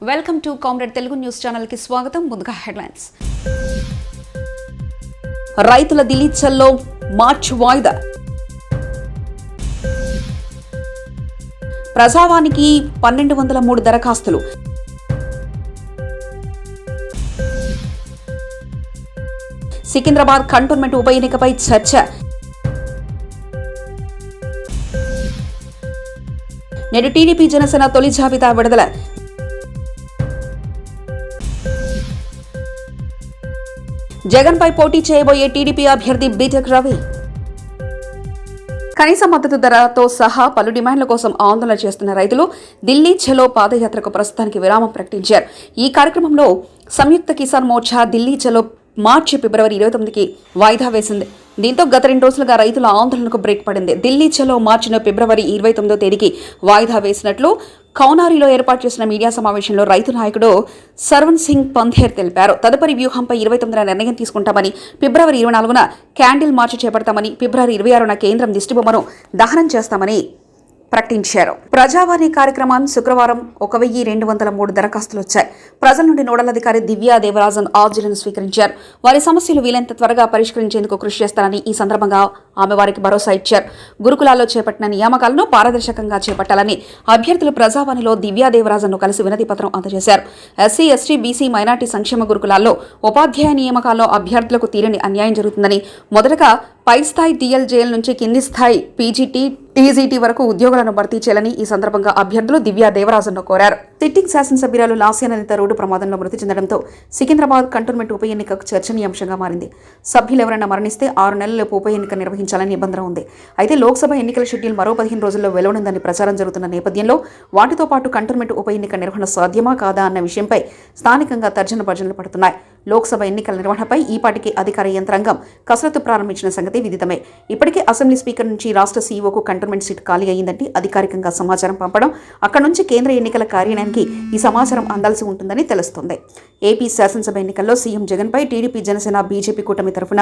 Welcome to comrade Telugu news channel కి స్వాగతం. ముందుగా హెడ్లైన్స్. రైతుల ఢిల్లీ చల్లో మార్చి వాయిదా. ప్రజావానికి 1203 దరఖాస్తులు. సికింద్రాబాద్ కంటోన్మెంట్ ఉప ఎన్నికపై చర్చ. నేడు టీడీపీ జనసేన తొలి జాబితా విడుదల. జగన్పై పోటీ చేయబోయే టీడీపీ అభ్యర్థి బీటెక్ రవి. కనీస మద్దతు ధరతో సహా పలు డిమాండ్ల కోసం ఆందోళన చేస్తున్న రైతులు ఢిల్లీ చలో పాదయాత్రకు ప్రస్తుతానికి విరామం ప్రకటించారు. ఈ కార్యక్రమంలో సంయుక్త కిసాన్ మోర్చా ఢిల్లీ చలో మార్చి ఫిబ్రవరి 29కి వాయిదా వేసింది. దీంతో గత 2 రోజులుగా రైతుల ఆందోళనకు బ్రేక్ పడింది. ఢిల్లీ చలో మార్చిను ఫిబ్రవరి 29వ తేదీకి వాయిదా వేసినట్లు కౌనారిలో ఏర్పాటు చేసిన మీడియా సమావేశంలో రైతు నాయకుడు సర్వన్ సింగ్ పంధేర్ తెలిపారు. తదుపరి వ్యూహంపై 29న నిర్ణయం తీసుకుంటామని, ఫిబ్రవరి 24న క్యాండిల్ మార్చి చేపడతామని, ఫిబ్రవరి 26న కేంద్రం దిష్టిబొమ్మను దహనం చేస్తామని ప్రకటించారు. ప్రజావాణి కార్యక్రమాన్ని శుక్రవారం 1203 దరఖాస్తులు వచ్చాయి. ప్రజల నుండి నోడల్ అధికారి దివ్యా దేవరాజన్ ఆర్జీలను స్వీకరించారు. వారి సమస్యలు వీలైనంత త్వరగా పరిష్కరించేందుకు కృషి చేస్తారని ఈ సందర్భంగా ఆమె వారికి భరోసా ఇచ్చారు. గురుకులాల్లో చేపట్టిన నియామకాలను పారదర్శకంగా చేపట్టాలని అభ్యర్థులు ప్రజావాణిలో దివ్యా దేవరాజన్ను కలిసి వినతి పత్రం అందజేశారు. ఎస్సీ, ఎస్టీ, బీసీ, మైనార్టీ సంక్షేమ గురుకులాల్లో ఉపాధ్యాయ నియామకాల్లో అభ్యర్థులకు తీరని అన్యాయం జరుగుతుందని, మొదటగా పై స్థాయి టీఎల్జేఎల్ నుంచి కింది స్థాయి పీజీటీ, టీజీటీ వరకు ఉద్యోగాలను భర్తీ చేయాలని ఈ సందర్భంగా అభ్యర్థులు దివ్యా దేవరాజన్ను కోరారు. సిట్టింగ్ శాసనసభ్యురాలు లాస్యానందిత రోడ్డు ప్రమాదంలో మృతి చెందడంతో సికింద్రాబాద్ కంటోన్మెంట్ ఉప ఎన్నిక చర్చనీయాంశంగా మారింది. సభ్యులు ఎవరైనా మరణిస్తే 6 నెలలలోపు ఉప ఎన్నిక నిర్వహించాలని నిబంధన ఉంది. అయితే లోక్సభ ఎన్నికల షెడ్యూల్ మరో 15 రోజుల్లో వెలువడిందని ప్రచారం జరుగుతున్న నేపథ్యంలో వాటితో పాటు కంటోన్మెంట్ ఉప ఎన్నిక నిర్వహణ సాధ్యమా కాదా అన్న విషయంపై స్థానికంగా తర్జన భర్జనలు పడుతున్నాయి. లోక్సభ ఎన్నికల నిర్వహణపై ఈపాటికి అధికార యంత్రాంగం కసరత్తు ప్రారంభించిన సంగతి విదితమే. ఇప్పటికే అసెంబ్లీ స్పీకర్ నుంచి రాష్ట్ర సీఈఓకు కంటోన్మెంట్ సీట్ ఖాళీ అయ్యిందంటే అధికారికంగా సమాచారం పంపడం, అక్కడి నుంచి కేంద్ర ఎన్నికల కార్యాలయానికి ఈ సమాచారం అందాల్సి ఉంటుందని తెలుస్తోంది. ఏపీ శాసనసభ ఎన్నికల్లో సీఎం జగన్పై టీడీపీ, జనసేన, బీజేపీ కూటమి తరఫున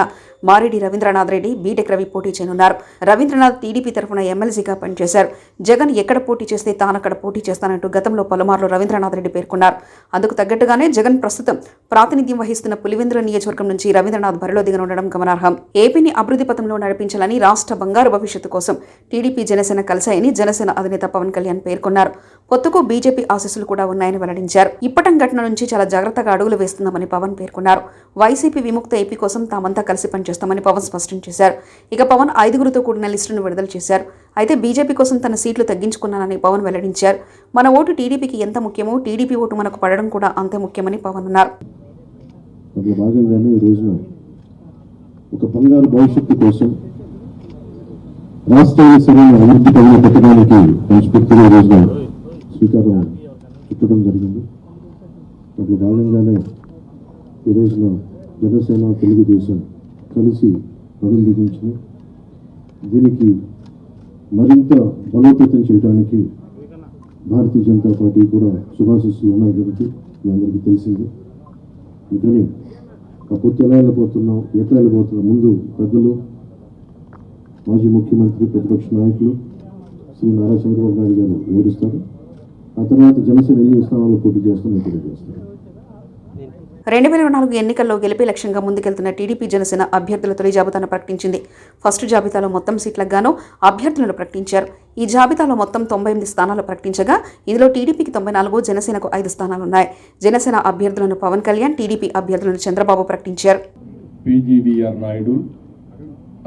మారెడ్డి రవీంద్రనాథ్ రెడ్డి, బీటెక్ రవి పోటీ చేయనున్నారు. రవీంద్రనాథ్ టీడీపీ తరఫున ఎమ్మెల్సీగా పనిచేశారు. జగన్ ఎక్కడ పోటీ చేస్తే తానక్కడ పోటీ చేస్తానంటూ గతంలో పలుమార్లు రవీంద్రనాథ్ రెడ్డి పేర్కొన్నారు. అందుకు తగ్గట్టుగానే జగన్ ప్రస్తుతం ప్రాతినిధ్యం వహిస్తున్న పులివెందుల నియోజకవర్గం నుంచి రవీంద్రనాథ్ బరిలో దిగనుండడం గమనార్హం. ఏపీని అభివృద్ధి పథంలో నడిపించాలని, రాష్ట్ర బంగారు భవిష్యత్తు కోసం టీడీపీ, జనసేన కలిశాయని జనసేన అధినేత పవన్ కళ్యాణ్ పేర్కొన్నారు. పొత్తుకు బీజేపీ ఆశీస్సులు కూడా ఉన్నాయని వెల్లడించారు. ఇప్పటం ఘటన నుంచి చాలా జాగ్రత్తగా అడుగులు వేస్తున్నామని పవన్ పేర్కొన్నారు. వైసీపీ విముక్త ఏపీ కోసం తామంతా కలిసి పనిచేస్తామని పవన్ స్పష్టం చేశారు. ఇక పవన్ 5గురితో కూడిన లిస్టును విడుదల చేశారు. అయితే బీజేపీ కోసం తన సీట్లు తగ్గించుకున్నానని పవన్ వెల్లడించారు. మన ఓటు టీడీపీకి ఎంత ముఖ్యమో టీడీపీ ఓటు మనకు పడడం కూడా అంతే ముఖ్యమని పవన్ అన్నారు. అందులో భాగంగానే ఈ రోజున ఒక బంగారు భవిష్యత్తు కోసం రాష్ట్రాన్ని సరైన అభివృద్ధి పనులు పెట్టడానికి మనస్ఫూర్తిగా ఈ రోజున శ్రీకారం చుట్టడం జరిగింది. అందులో భాగంగానే ఈ రోజున జనసేన, తెలుగుదేశం కలిసి ప్రారంభించింది. దీనికి మరింత బలోపేతం చేయడానికి భారతీయ జనతా పార్టీ కూడా శుభాశిస్సులు ఉన్నాయి కాబట్టి మీ అందరికీ తెలిసింది. అందుకని ఆ పొత్తు ఎట్లా వెళ్ళిపోతున్నాం ముందు పెద్దలు, మాజీ ముఖ్యమంత్రి, ప్రతిపక్ష నాయకులు శ్రీ నారా చంద్రబాబు నాయుడు గారు వివరిస్తారు. ఆ తర్వాత జనసేన ఎన్ని స్థానాల్లో పోటీ చేస్తామో తెలియజేస్తారు. 2024 ఎన్నికల్లో గెలిపే లక్ష్యంగా ముందుకెళ్తున్న టీడీపీ, జనసేన అభ్యర్థుల తొలి జాబితాను ప్రకటించింది. ఫస్ట్ జాబితాలో మొత్తం సీట్లకు గాను అభ్యర్థులను ప్రకటించారు. ఈ జాబితాలో మొత్తం 98 స్థానాలు ప్రకటించగా ఇందులో టీడీపీకి 94, జనసేనకు 5 స్థానాలున్నాయి. జనసేన అభ్యర్థులను పవన్ కళ్యాణ్, టీడీపీ అభ్యర్థులను చంద్రబాబు ప్రకటించారు. PGVR Naidu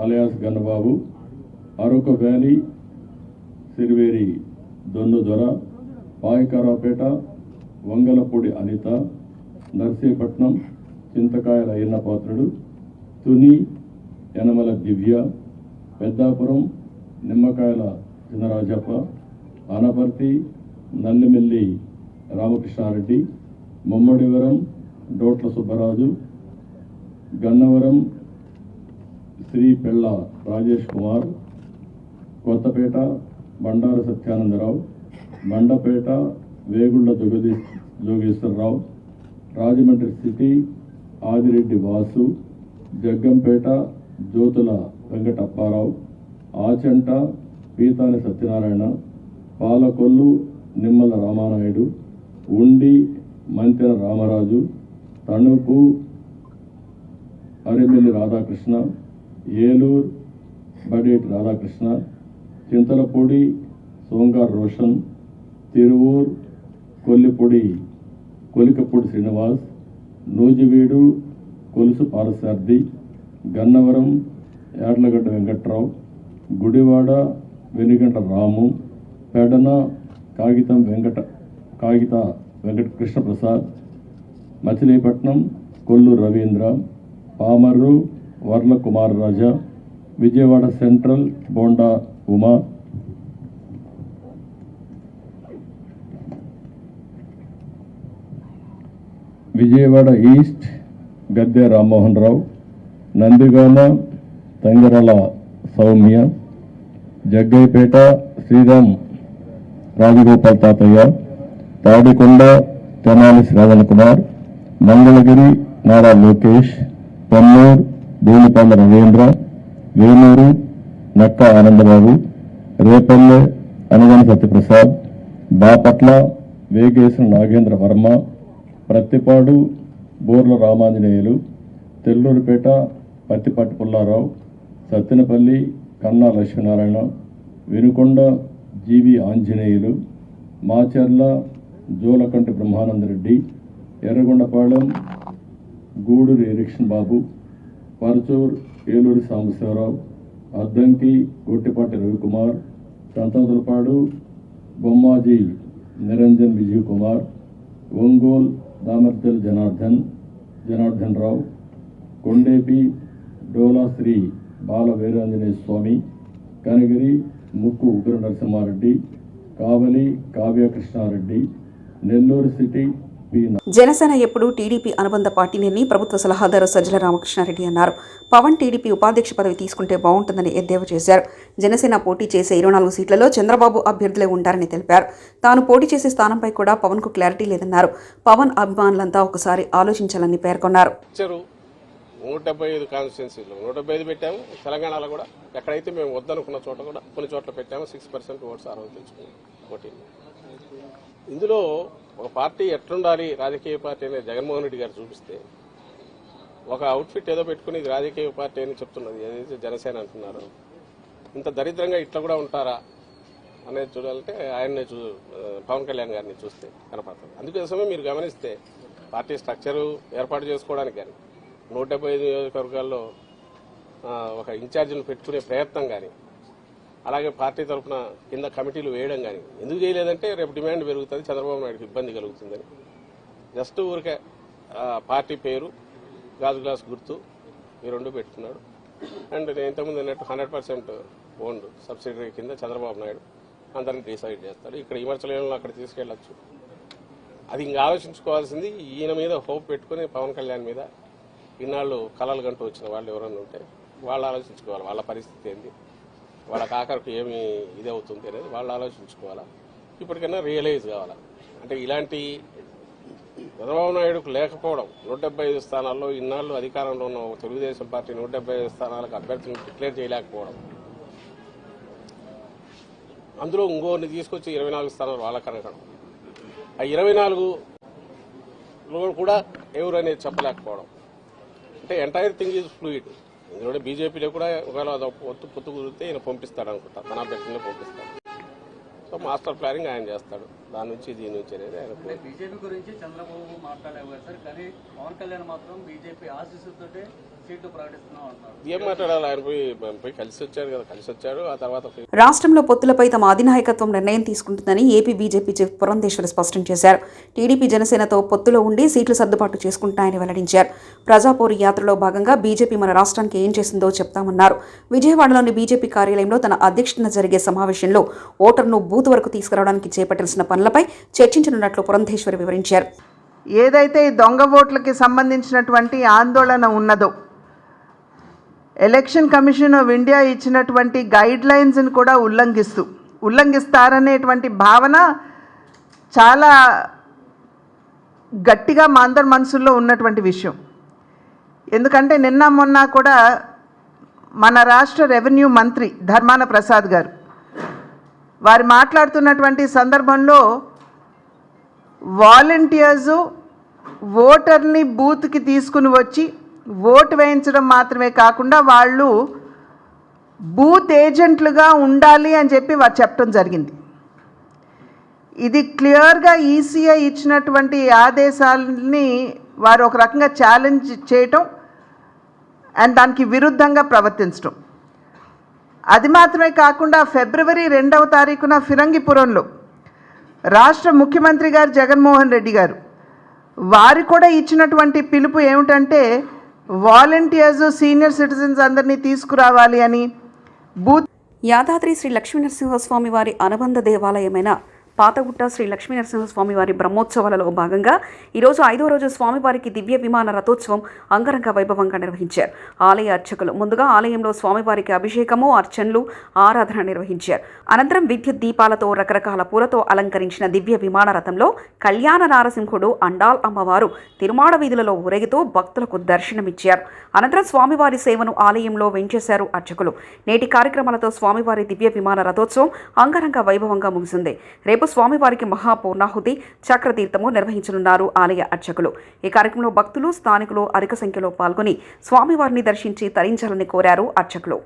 alias Gannababu, అరొక valley, Siriveri Donnudora, పాయకారాపేట, Vangalapudi Anitha, Narsipatnam, చింతకాయల అయ్యన్నపాత్రుడు, తుని, యనమల దివ్య, పెద్దాపురం, నిమ్మకాయల చినరాజప్ప, ఆనపర్తి, నల్లిమెల్లి రామకృష్ణారెడ్డి, ముమ్మడివరం, డోట్ల సుబ్బరాజు, గన్నవరం శ్రీ పెళ్ళ రాజేష్ కుమార్, కొత్తపేట బండారు సత్యానందరావు, మండపేట వేగుళ్ల జోగేశ్వరరావు, రాజమండ్రి సిటీ ఆదిరెడ్డి వాసు, జగ్గంపేట జ్యోతుల వెంకటప్పారావు, ఆచంట పీతాని సత్యనారాయణ, పాలకొల్లు నిమ్మల రామానాయుడు, ఉండి మంతెన రామరాజు, తణుకు అరిమెల్లి రాధాకృష్ణ, ఏలూరు బడేటి రాధాకృష్ణ, చింతలపూడి సోంగార్ రోషన్, తిరువూరు కొలికపూడి శ్రీనివాస్, నూజివీడు కొలుసు పారసారథి, గన్నవరం యార్లగడ్డ వెంకట్రావు, గుడివాడ వెనుగంట రాము, పెడన కాగిత వెంకట కృష్ణప్రసాద్, మచిలీపట్నం కొల్లూరు రవీంద్ర, పామర్రు వర్ల కుమార్ రాజా, విజయవాడ సెంట్రల్ బోండా ఉమా, విజయవాడ ఈస్ట్ గద్దె రామ్మోహన్ రావు, నందిగామ తంగరల సౌమ్య, జగ్గైపేట శ్రీరామ్ రాజగోపాల్ తాతయ్య, తాడికొండ తెనాలి శ్రావణ్ కుమార్, మంగళగిరి నారా లోకేష్, పొన్నూరు భూమిపల్ల రవీంద్ర, వేలూరు నక్క ఆనందబాబు, రేపల్లె అనగని సత్యప్రసాద్, బాపట్ల వేగేశ్వర నాగేంద్ర వర్మ, ప్రత్తిపాడు బోర్ల రామాంజనేయులు, తెల్లూరుపేట పత్తిపాటి పుల్లారావు, సత్తెనపల్లి కన్నా లక్ష్మీనారాయణ, వినుకొండ జీవి ఆంజనేయులు, మాచర్ల జోలకంటి బ్రహ్మానందరెడ్డి, ఎర్రగొండపాళెం గూడూరు ఎరిక్షన్ బాబు, పరచూరు ఏలూరు సాంబశివరావు, అద్దంకి గొట్టిపాటి రవికుమార్, సంతనతులపాడు బొమ్మాజీ నిరంజన్ విజయ్ కుమార్, ఒంగోలు దామర్దల్ జనార్దన్ రావు, కొండేపి డోలా శ్రీ బాల వీరాంజనేయ స్వామి, కనగిరి ముక్కు ఉగ్ర నరసింహారెడ్డి, కావలి కావ్య కృష్ణారెడ్డి, నెల్లూరు సిటీ జనసేన ఎప్పుడు టీడీపీ అనుబంధ పార్టీని ప్రభుత్వ సలహాదారు సజ్జల రామకృష్ణారెడ్డి అన్నారు. పవన్ టీడీపీ ఉపాధ్యక్ష పదవి తీసుకుంటే బాగుంటుందని ఎద్దేవా చేశారు. జనసేన పోటీ చేసే 24 సీట్లలో చంద్రబాబు అభ్యర్థులే ఉంటారని తెలిపారు. తాను పోటీ చేసే స్థానంపై కూడా పవన్ కు క్లారిటీ లేదన్నారు. పవన్ అభిమానులంతా ఒకసారి ఆలోచించాలని పేర్కొన్నారు. 175 కాన్స్టిట్యున్సీలు 175 పెట్టాము. తెలంగాణలో కూడా ఎక్కడైతే మేము వద్దనుకున్న చోట కూడా కొన్ని చోట్ల పెట్టాము. 6% ఓట్స్ ఆ రోజు తెచ్చుకున్నాం పోటీ. ఇందులో ఒక పార్టీ ఎట్లుండాలి రాజకీయ పార్టీ అనేది జగన్మోహన్ రెడ్డి గారు చూపిస్తే, ఒక అవుట్ఫిట్ ఏదో పెట్టుకుని ఇది రాజకీయ పార్టీ అని చెప్తున్నది ఏదైతే జనసేన అంటున్నారు, ఇంత దరిద్రంగా ఇట్లా కూడా ఉంటారా అనేది చూడాలంటే ఆయన్నే పవన్ కళ్యాణ్ గారిని చూస్తే కనపడుతుంది. అందుకోసమే మీరు గమనిస్తే పార్టీ స్ట్రక్చరు ఏర్పాటు చేసుకోవడానికి కానీ 175 నియోజకవర్గాల్లో ఒక ఇన్ఛార్జిని పెట్టుకునే ప్రయత్నం కానీ, అలాగే పార్టీ తరఫున కింద కమిటీలు వేయడం కానీ ఎందుకు చేయలేదంటే రేపు డిమాండ్ పెరుగుతుంది, చంద్రబాబు నాయుడుకి ఇబ్బంది కలుగుతుందని. జస్ట్ ఊరికే పార్టీ పేరు, గాజు గ్లాస్ గుర్తు ఈ రెండు పెట్టుకున్నాడు. అండ్ నేను ఇంతకుముందు అన్నట్టు 100% ఓన్డ్ సబ్సిడరీ కింద చంద్రబాబు నాయుడు అందరినీ డిసైడ్ చేస్తాడు. ఇక్కడ విమర్శలను అక్కడ తీసుకెళ్లొచ్చు. అది ఇంకా ఆలోచించుకోవాల్సింది ఈయన మీద హోప్ పెట్టుకుని పవన్ కళ్యాణ్ మీద ఇన్నాళ్ళు కలలు గంటూ వచ్చిన వాళ్ళు ఎవరన్నా ఉంటే వాళ్ళు ఆలోచించుకోవాలి. వాళ్ళ పరిస్థితి ఏంది, వాళ్ళకి ఆఖరికి ఏమి ఇది అవుతుంది అనేది వాళ్ళు ఆలోచించుకోవాలా. ఇప్పటికైనా రియలైజ్ కావాలా. అంటే ఇలాంటి చంద్రబాబు నాయుడుకు లేకపోవడం, 175 స్థానాల్లో ఇన్నాళ్ళు అధికారంలో ఉన్న తెలుగుదేశం పార్టీ 175 స్థానాలకు అభ్యర్థులను డిక్లేర్ చేయలేకపోవడం, అందులో ఇంకోరిని తీసుకొచ్చి 24 స్థానాలు వాళ్ళకి అనగడం, ఆ 24లో కూడా ఎవరు అనేది చెప్పలేకపోవడం. అంటే ఎంటైర్ థింగ్ ఈజ్ ఫ్లూయిడ్. ఇందులో బీజేపీలో కూడా ఒకవేళ పొత్తు కుదిరితే ఈయన పంపిస్తాడు అనుకుంటా, తన అభ్యర్థులనే పంపిస్తాడు. సో మాస్టర్ ప్లానింగ్ ఆయన చేస్తాడు. దాని నుంచి దీని నుంచి అనేది ఆయన. బీజేపీ గురించి చంద్రబాబు మాట్లాడలేవు సార్, కానీ పవన్ కళ్యాణ్ మాత్రం బీజేపీ ఆశీస్సులతో సీట్లు ప్రకటిస్తున్నాం అంటున్నారు. ఏం మాట్లాడాలి, ఆయన పోయి కలిసి వచ్చాడు కదా, కలిసి వచ్చాడు. ఆ తర్వాత రాష్ట్రంలో పొత్తులపై తమ అధినాయకత్వం నిర్ణయం తీసుకుంటుందని ఏపీ బీజేపీ చీఫ్ పురంధేశ్వరి స్పష్టం చేశారు. టీడీపీ జనసేనతో పొత్తులో ఉండి సీట్లు సర్దుబాటు చేసుకుంటాయని వెల్లడించారు. ప్రజాపోరు యాత్రలో భాగంగా బీజేపీ మన రాష్ట్రానికి ఏం చేసిందో చెప్తామన్నారు. విజయవాడలోని బీజేపీ కార్యాలయంలో తన అధ్యక్షతన జరిగే సమావేశంలో ఓటర్ను బూత్ వరకు తీసుకురావడానికి చేపట్టాల్సిన పనులపై చర్చించనున్నట్లు పురంధేశ్వరి వివరించారు. ఏదైతే దొంగ ఓట్లకి సంబంధించినటువంటి ఆందోళన ఉన్నదో, ఎలక్షన్ కమిషన్ ఆఫ్ ఇండియా ఇచ్చినటువంటి గైడ్ లైన్స్ని కూడా ఉల్లంఘిస్తారనేటువంటి భావన చాలా గట్టిగా మా అందరి మనసుల్లో ఉన్నటువంటి విషయం. ఎందుకంటే నిన్న మొన్న కూడా మన రాష్ట్ర రెవెన్యూ మంత్రి ధర్మాన ప్రసాద్ గారు వారు మాట్లాడుతున్నటువంటి సందర్భంలో వాలంటీర్సు ఓటర్ని బూత్కి తీసుకుని వచ్చి ఓటు వేయించడం మాత్రమే కాకుండా వాళ్ళు బూత్ ఏజెంట్లుగా ఉండాలి అని చెప్పి వారు చెప్పడం జరిగింది. ఇది క్లియర్గా ఈసీఐ ఇచ్చినటువంటి ఆదేశాలని వారు ఒక రకంగా ఛాలెంజ్ చేయటం అండ్ దానికి విరుద్ధంగా ప్రవర్తించడం. అది మాత్రమే కాకుండా ఫిబ్రవరి 2వ తారీఖున ఫిరంగిపురంలో రాష్ట్ర ముఖ్యమంత్రి గారు జగన్మోహన్ రెడ్డి గారు వారు కూడా ఇచ్చినటువంటి పిలుపు ఏమిటంటే వాలంటీర్స్ సీనియర్ సిటిజన్స్ అందరినీ తీసుకురావాలి అని. బూత్ యాదాద్రి శ్రీ లక్ష్మీనరసింహస్వామి వారి అనుబంధ దేవాలయమైన పాతగుట్ట శ్రీ లక్ష్మీనరసింహస్వామి వారి బ్రహ్మోత్సవాలలో భాగంగా ఈరోజు 5వ రోజు స్వామివారికి దివ్య విమాన రథోత్సవం అంగరంగ వైభవంగా నిర్వహించారు. ఆలయ అర్చకులు ముందుగా ఆలయంలో స్వామివారికి అభిషేకము, అర్చనలు, ఆరాధన నిర్వహించారు. అనంతరం విద్యుత్ దీపాలతో రకరకాల పూలతో అలంకరించిన దివ్య విమాన రథంలో కళ్యాణ నారసింహుడు, అండాల్ అమ్మవారు తిరుమాడ వీధులలో ఊరేగుతూ భక్తులకు దర్శనమిచ్చారు. అనంతరం స్వామివారి సేవను ఆలయంలో వెంచేశారు అర్చకులు. నేటి కార్యక్రమాలతో స్వామివారి దివ్య విమాన రథోత్సవం అంగరంగ వైభవంగా ముగిసింది. రేపు స్వామివారికి మహాపూర్ణాహుతి, చక్రతీర్థము నిర్వహించనున్నారు ఆలయ అర్చకులు. ఈ కార్యక్రమంలో భక్తులు, స్థానికులు అధిక సంఖ్యలో పాల్గొని స్వామివారిని దర్శించి తరించాలని కోరారు అర్చకులు.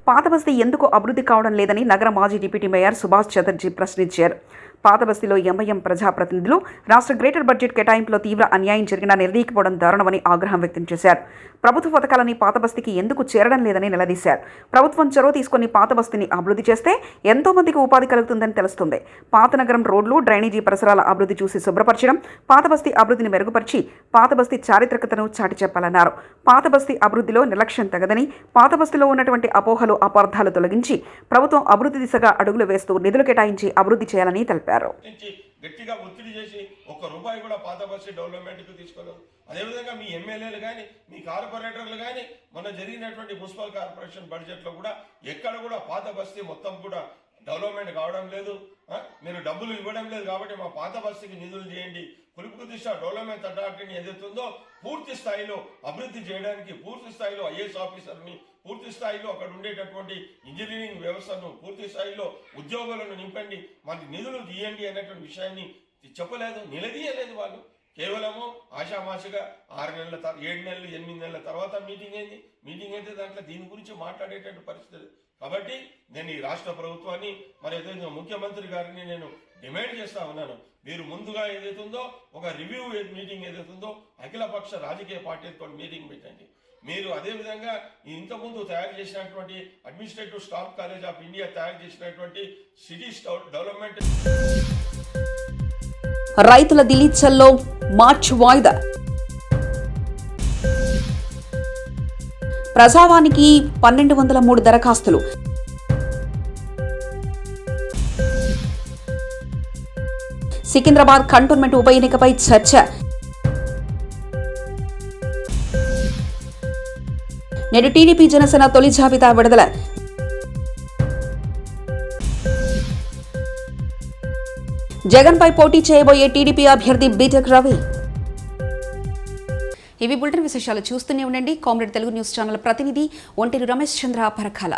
పాతబస్తీ ఎందుకు అభివృద్ధి కావడం లేదని నగర మాజీ డిప్యూటీ మేయర్ సుభాష్ చటర్జీ ప్రశ్నించారు. పాతబస్తీలో ఎంఐఎం ప్రజాప్రతినిధులు రాష్ట్ర గ్రేటర్ బడ్జెట్ కేటాయింపులో తీవ్ర అన్యాయం జరిగినా నిర్ణయించకపోవడం దారుణమని ఆగ్రహం వ్యక్తం చేశారు. ప్రభుత్వ పథకాలని పాతబస్తీకి ఎందుకు చేరడం లేదని నిలదీశారు. ప్రభుత్వం చొరవ తీసుకుని పాతబస్తీని అభివృద్ధి చేస్తే ఎంతో మందికి ఉపాధి కలుగుతుందని తెలుస్తుంది. పాత నగరం రోడ్లు, డ్రైనేజీ పరిసరాల అభివృద్ధి చూసి శుభ్రపరచడం, పాతబస్తీ అభివృద్ధిని మెరుగుపరిచి పాతబస్తీ చారిత్రకతను చాటి చెప్పాలన్నారు. పాతబస్తీ అభివృద్ధిలో నిర్లక్ష్యం తగదని, పాతబస్తీలో ఉన్నటువంటి అపోహలు, అపార్థాలు తొలగించి ప్రభుత్వం అభివృద్ధి దిశగా అడుగులు వేస్తూ నిధులు కేటాయించి అభివృద్ధి చేయాలని తెలిపారు. గట్టిగా ఒత్తిడి చేసి ₹1 కూడా పాత బస్సు డెవలప్మెంట్కి తీసుకోలేదు. అదేవిధంగా మీ ఎమ్మెల్యేలు కానీ, మీ కార్పొరేటర్లు కానీ మొన్న జరిగినటువంటి మున్సిపల్ కార్పొరేషన్ బడ్జెట్లో కూడా ఎక్కడ కూడా పాత బస్తీ మొత్తం కూడా డెవలప్మెంట్ కావడం లేదు. మీరు డబ్బులు ఇవ్వడం లేదు కాబట్టి మా పాత బస్తీకి నిధులు చేయండి. కులుపు దిశ డెవలప్మెంట్ అథారిటీని ఏదైతుందో పూర్తి స్థాయిలో అభివృద్ధి చేయడానికి, పూర్తి స్థాయిలో ఐఏఎస్ ఆఫీసర్ని, పూర్తి స్థాయిలో అక్కడ ఉండేటటువంటి ఇంజనీరింగ్ వ్యవస్థను పూర్తి స్థాయిలో ఉద్యోగులను నింపండి, మనకి నిధులు తీయండి అన్నటువంటి విషయాన్ని చెప్పలేదు, నిలదీయలేదు. వాళ్ళు కేవలము ఆషామాషిగా 6 నెలల 7 నెలలు 8 నెలల తర్వాత మీటింగ్ అయితే దాంట్లో దీని గురించి మాట్లాడేటువంటి పరిస్థితి. కాబట్టి నేను ఈ రాష్ట్ర ప్రభుత్వాన్ని, మరి ఏదైతే ముఖ్యమంత్రి గారిని నేను డిమాండ్ చేస్తా ఉన్నాను, మీరు ముందుగా ఏదైతుందో ఒక రివ్యూ మీటింగ్ ఏదైతుందో అఖిలపక్ష రాజకీయ పార్టీలతో మీటింగ్ పెట్టండి. మీరు అదేవిధంగా ఇంతకుముందు తయారు చేసినటువంటి administrative staff college of India తయారు చేసినటువంటి సిటీ డెవలప్మెంట్. రైతుల దిలీచల్లో మార్చి వాయిదా. ప్రజావానికి 1203 దరఖాస్తులు. సికింద్రాబాద్ కంటోన్మెంట్ ఉప ఎన్నికపై చర్చ. నేడు టీడీపీ జనసేన తొలి జాబితా విడుదల. జగన్పై పోటీ చేయబోయే టీడీపీ అభ్యర్థి బీటెక్ రవి. ఇవి బులెటిన్ విశేషాలు. చూస్తూనే ఉండండి కామ్రేడ్ తెలుగు న్యూస్ ఛానల్ ప్రతినిధి ఒంటేరు రమేష్ చంద్ర పరకాల.